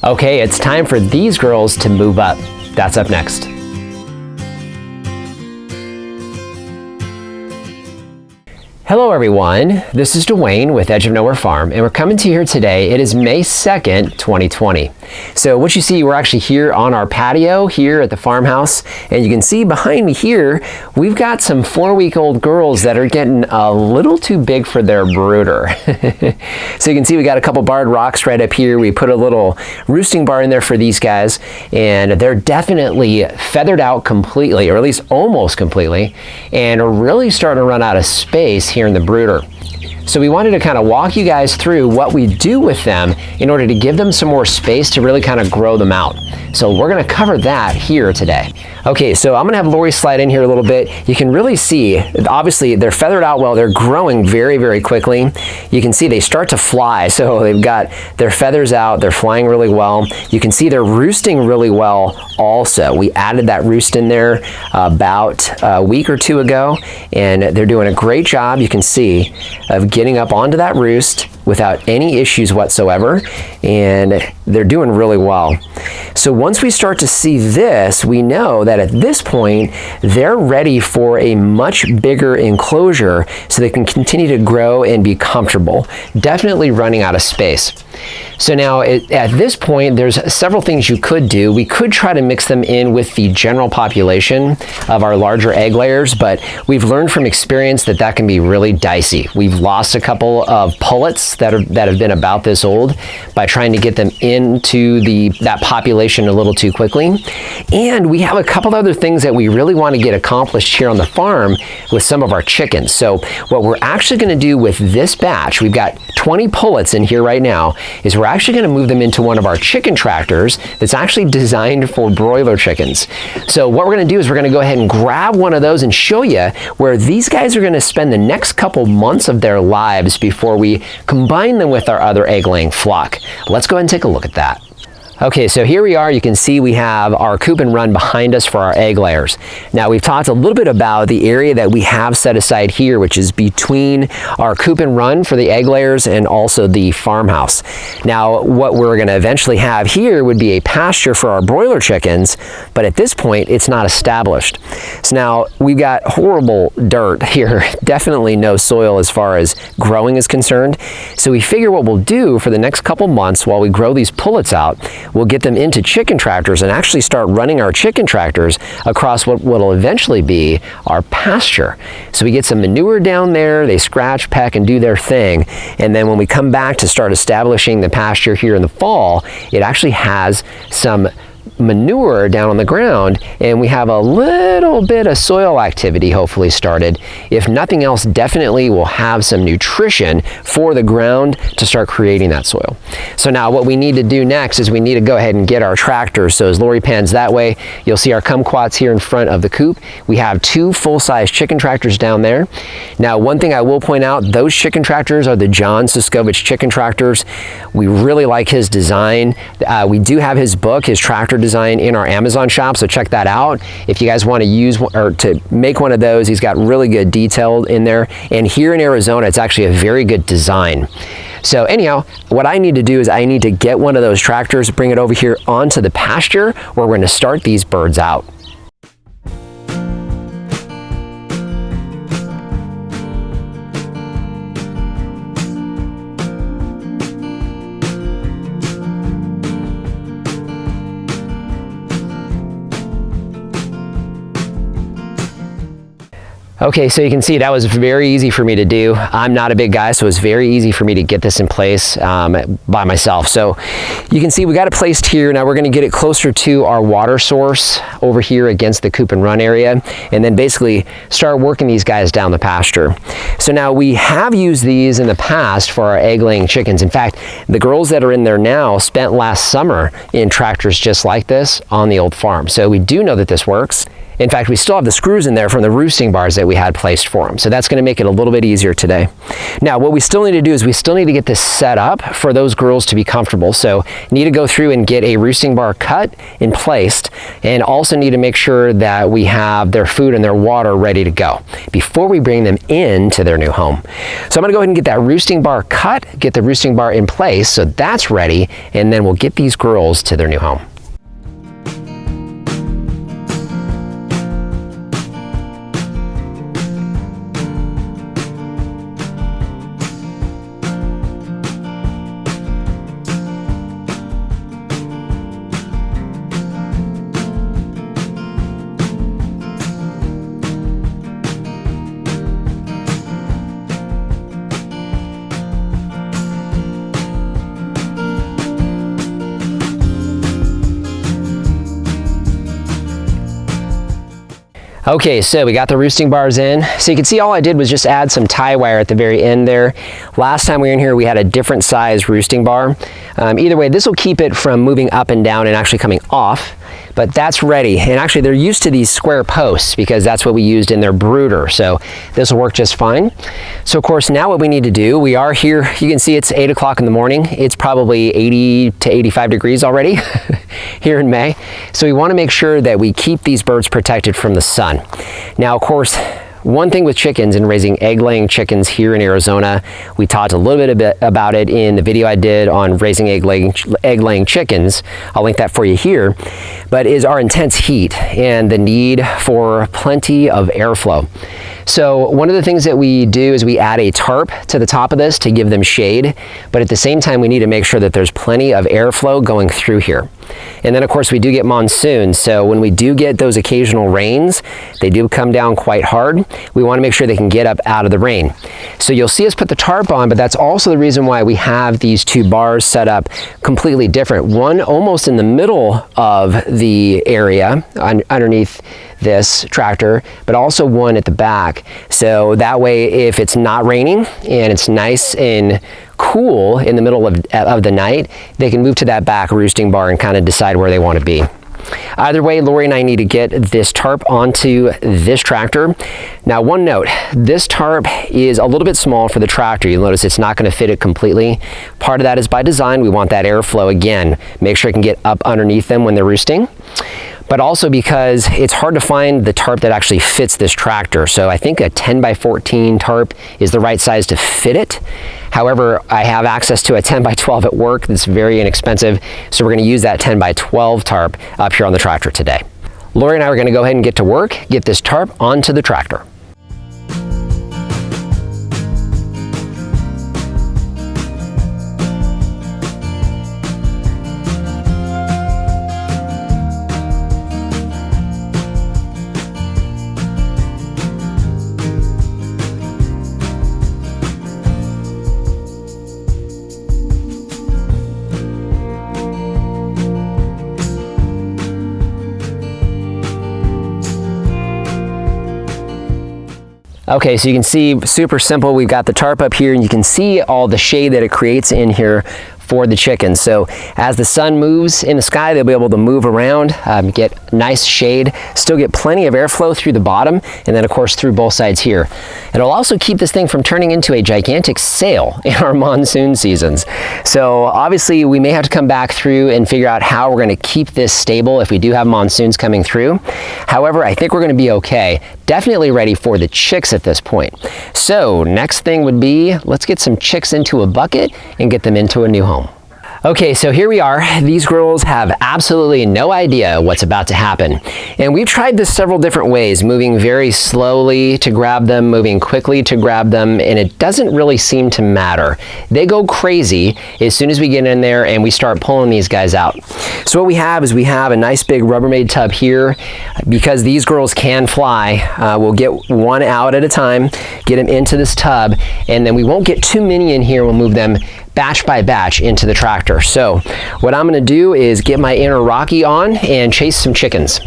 Okay, it's time for these girls to move up. That's up next. Hello everyone, this is Dwayne with Edge of Nowhere Farm, and we're coming to you here today. It is May 2nd, 2020. So what you see, we're actually here on our patio here at the farmhouse, and you can see behind me here, we've got some 4-week-old girls that are getting a little too big for their brooder. So you can see we got a couple barred rocks right up here. We put a little roosting bar in there for these guys, and they're definitely feathered out completely, or at least almost completely, and are really starting to run out of space here in the brooder. So we wanted to kind of walk you guys through what we do with them in order to give them some more space to really kind of grow them out. So we're going to cover that here today. Okay, so I'm going to have Lori slide in here a little bit. You can really see, obviously they're feathered out well. They're growing very, very quickly. You can see they start to fly. So they've got their feathers out. They're flying really well. You can see they're roosting really well also. We added that roost in there about a week or two ago, and they're doing a great job, you can see, of getting up onto that roost without any issues whatsoever, and they're doing really well. So once we start to see this, we know that at this point, they're ready for a much bigger enclosure so they can continue to grow and be comfortable, definitely running out of space. So now at this point, there's several things you could do. We could try to mix them in with the general population of our larger egg layers, but we've learned from experience that that can be really dicey. We've lost a couple of pullets that have been about this old by trying to get them into that population a little too quickly. And we have a couple other things that we really want to get accomplished here on the farm with some of our chickens. So what we're actually going to do with this batch, we've got 20 pullets in here right now, is we're actually going to move them into one of our chicken tractors that's actually designed for broiler chickens. So what we're going to do is we're going to go ahead and grab one of those and show you where these guys are going to spend the next couple months of their lives before we combine them with our other egg-laying flock. Let's go ahead and take a look at that. Okay, so here we are. You can see we have our coop and run behind us for our egg layers. Now, we've talked a little bit about the area that we have set aside here, which is between our coop and run for the egg layers and also the farmhouse. Now, what we're going to eventually have here would be a pasture for our broiler chickens, but at this point, it's not established. So now, we've got horrible dirt here, definitely no soil as far as growing is concerned. So we figure what we'll do for the next couple months while we grow these pullets out, we'll get them into chicken tractors and actually start running our chicken tractors across what will eventually be our pasture. So we get some manure down there, they scratch, peck, and do their thing. And then when we come back to start establishing the pasture here in the fall, it actually has some manure down on the ground, and we have a little bit of soil activity hopefully started. If nothing else, definitely we'll have some nutrition for the ground to start creating that soil. So now what we need to do next is we need to go ahead and get our tractors. So as Lori pans that way, you'll see our kumquats here in front of the coop. We have 2 full-size chicken tractors down there. Now, one thing I will point out, those chicken tractors are the John Suscovich chicken tractors. We really like his design. We do have his book, his tractor design, in our Amazon shop, so check that out. If you guys want to use or to make one of those, he's got really good detail in there. And here in Arizona, it's actually a very good design. So anyhow, what I need to do is I need to get one of those tractors, bring it over here onto the pasture where we're going to start these birds out. Okay, so you can see that was very easy for me to do. I'm not a big guy, so it was very easy for me to get this in place by myself. So you can see we got it placed here. Now we're gonna get it closer to our water source over here against the coop and run area, and then basically start working these guys down the pasture. So now we have used these in the past for our egg-laying chickens. In fact, the girls that are in there now spent last summer in tractors just like this on the old farm. So we do know that this works. In fact, we still have the screws in there from the roosting bars that we had placed for them. So that's going to make it a little bit easier today. Now, what we still need to do is we still need to get this set up for those girls to be comfortable. So need to go through and get a roosting bar cut and placed, and also need to make sure that we have their food and their water ready to go before we bring them into their new home. So I'm going to go ahead and get that roosting bar cut, get the roosting bar in place so that's ready, and then we'll get these girls to their new home. Okay, so we got the roosting bars in. So you can see all I did was just add some tie wire at the very end there. Last time we were in here, we had a different size roosting bar. Either way, this will keep it from moving up and down and actually coming off, but that's ready. And actually they're used to these square posts because that's what we used in their brooder. So this will work just fine. So of course, now what we need to do, we are here, you can see it's 8 o'clock in the morning. It's probably 80 to 85 degrees already here in May. So we want to make sure that we keep these birds protected from the sun. Now, of course, one thing with chickens and raising egg-laying chickens here in Arizona, we talked a little bit about it in the video I did on raising egg-laying chickens. I'll link that for you here, but is our intense heat and the need for plenty of airflow. So one of the things that we do is we add a tarp to the top of this to give them shade, but at the same time we need to make sure that there's plenty of airflow going through here. And then of course we do get monsoons, so when we do get those occasional rains, they do come down quite hard. We want to make sure they can get up out of the rain. So you'll see us put the tarp on, but that's also the reason why we have these two bars set up completely different. One almost in the middle of the area underneath this tractor, but also one at the back. So that way, if it's not raining and it's nice and cool in the middle of the night, they can move to that back roosting bar and kind of decide where they want to be. Either way, Lori and I need to get this tarp onto this tractor. Now, one note, this tarp is a little bit small for the tractor. You'll notice it's not going to fit it completely. Part of that is by design. We want that airflow, again, make sure it can get up underneath them when they're roosting, but also because it's hard to find the tarp that actually fits this tractor. So I think a 10 by 14 tarp is the right size to fit it. However, I have access to a 10 by 12 at work that's very inexpensive, so we're going to use that 10 by 12 tarp up here on the tractor today. Lori and I are going to go ahead and get to work, get this tarp onto the tractor. Okay, so you can see, super simple. We've got the tarp up here and you can see all the shade that it creates in here for the chickens. So as the sun moves in the sky, they'll be able to move around, get nice shade, still get plenty of airflow through the bottom, and then of course through both sides here. It'll also keep this thing from turning into a gigantic sail in our monsoon seasons. So obviously we may have to come back through and figure out how we're going to keep this stable if we do have monsoons coming through. However, I think we're going to be okay. Definitely ready for the chicks at this point. So next thing would be, let's get some chicks into a bucket and get them into a new home. Okay, so here we are. These girls have absolutely no idea what's about to happen. And we've tried this several different ways, moving very slowly to grab them, moving quickly to grab them, and it doesn't really seem to matter. They go crazy as soon as we get in there and we start pulling these guys out. So what we have is we have a nice big Rubbermaid tub here. Because these girls can fly, we'll get one out at a time, get them into this tub, and then we won't get too many in here. We'll move them batch by batch into the tractor. So what I'm going to do is get my inner Rocky on and chase some chickens.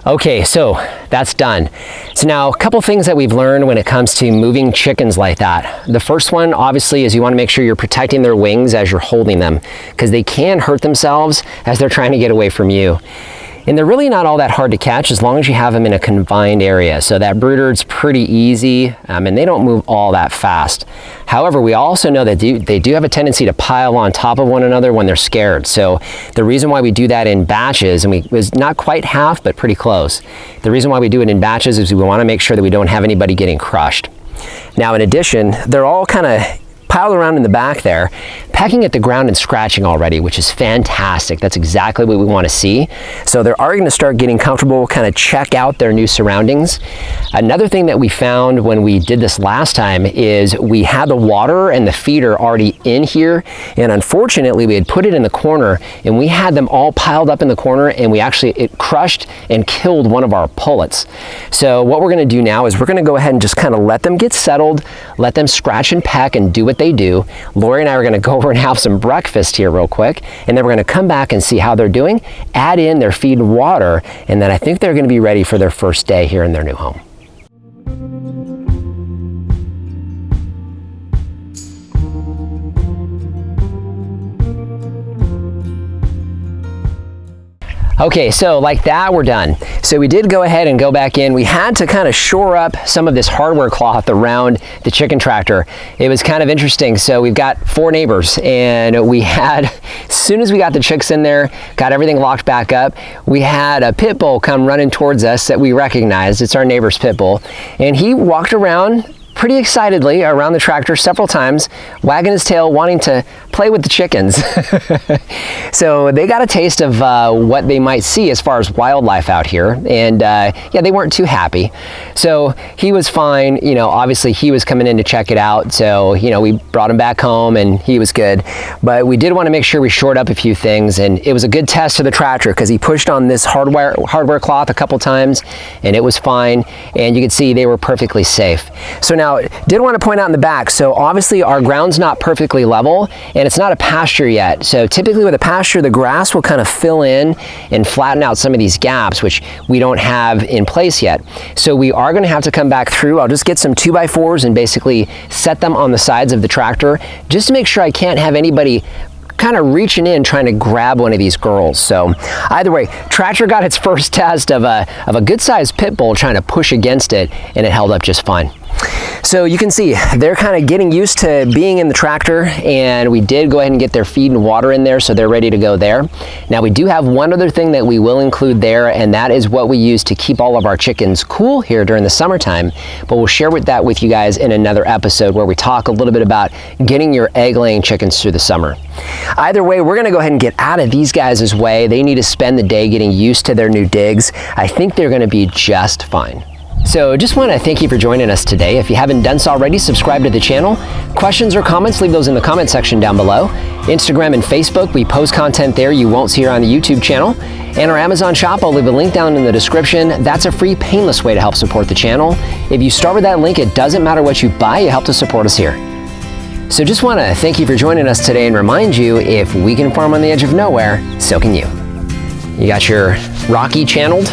Okay, so that's done. So now a couple things that we've learned when it comes to moving chickens like that. The first one, obviously, is you want to make sure you're protecting their wings as you're holding them, because they can hurt themselves as they're trying to get away from you. And they're really not all that hard to catch as long as you have them in a confined area. So that brooder's pretty easy, and they don't move all that fast. However, we also know that they do have a tendency to pile on top of one another when they're scared. So the reason why we do that in batches, and it was not quite half, but pretty close. The reason why we do it in batches is we want to make sure that we don't have anybody getting crushed. Now, in addition, they're all kind of piled around in the back there, pecking at the ground and scratching already, which is fantastic. That's exactly what we want to see. So they're already going to start getting comfortable, kind of check out their new surroundings. Another thing that we found when we did this last time is we had the water and the feeder already in here, and unfortunately we had put it in the corner and we had them all piled up in the corner, and it crushed and killed one of our pullets. So what we're going to do now is we're going to go ahead and just kind of let them get settled, let them scratch and peck and do what they do. Lori and I are going to go over and have some breakfast here real quick, and then we're going to come back and see how they're doing, add in their feed and water, and then I think they're going to be ready for their first day here in their new home. Okay, so like that, we're done. So we did go ahead and go back in. We had to kind of shore up some of this hardware cloth around the chicken tractor. It was kind of interesting. So we've got 4 neighbors, and we had, as soon as we got the chicks in there, got everything locked back up, we had a pit bull come running towards us that we recognized. It's our neighbor's pit bull. And he walked around pretty excitedly around the tractor several times, wagging his tail, wanting to play with the chickens. So they got a taste of what they might see as far as wildlife out here, and yeah, they weren't too happy. So he was fine. You know, obviously he was coming in to check it out, so you know, we brought him back home and he was good. But we did want to make sure we shored up a few things, and it was a good test to the tractor because he pushed on this hardware cloth a couple times and it was fine, and you could see they were perfectly safe. So now, did want to point out in the back, so obviously our ground's not perfectly level and it's not a pasture yet. So typically with a pasture, the grass will kind of fill in and flatten out some of these gaps, which we don't have in place yet. So we are going to have to come back through. I'll just get some 2x4s and basically set them on the sides of the tractor just to make sure I can't have anybody kind of reaching in trying to grab one of these girls. So either way, tractor got its first test of a good-sized pit bull trying to push against it, and it held up just fine. So you can see they're kind of getting used to being in the tractor, and we did go ahead and get their feed and water in there, so they're ready to go there. Now we do have one other thing that we will include there, and that is what we use to keep all of our chickens cool here during the summertime. But we'll share that with you guys in another episode where we talk a little bit about getting your egg-laying chickens through the summer. Either way, we're going to go ahead and get out of these guys' way. They need to spend the day getting used to their new digs. I think they're going to be just fine. So just want to thank you for joining us today. If you haven't done so already, subscribe to the channel. Questions or comments, leave those in the comment section down below. Instagram and Facebook, we post content there you won't see here on the YouTube channel. And our Amazon shop, I'll leave a link down in the description. That's a free, painless way to help support the channel. If you start with that link, it doesn't matter what you buy, you help to support us here. So just want to thank you for joining us today and remind you, if we can farm on the edge of nowhere, so can you. You got your Rocky channeled?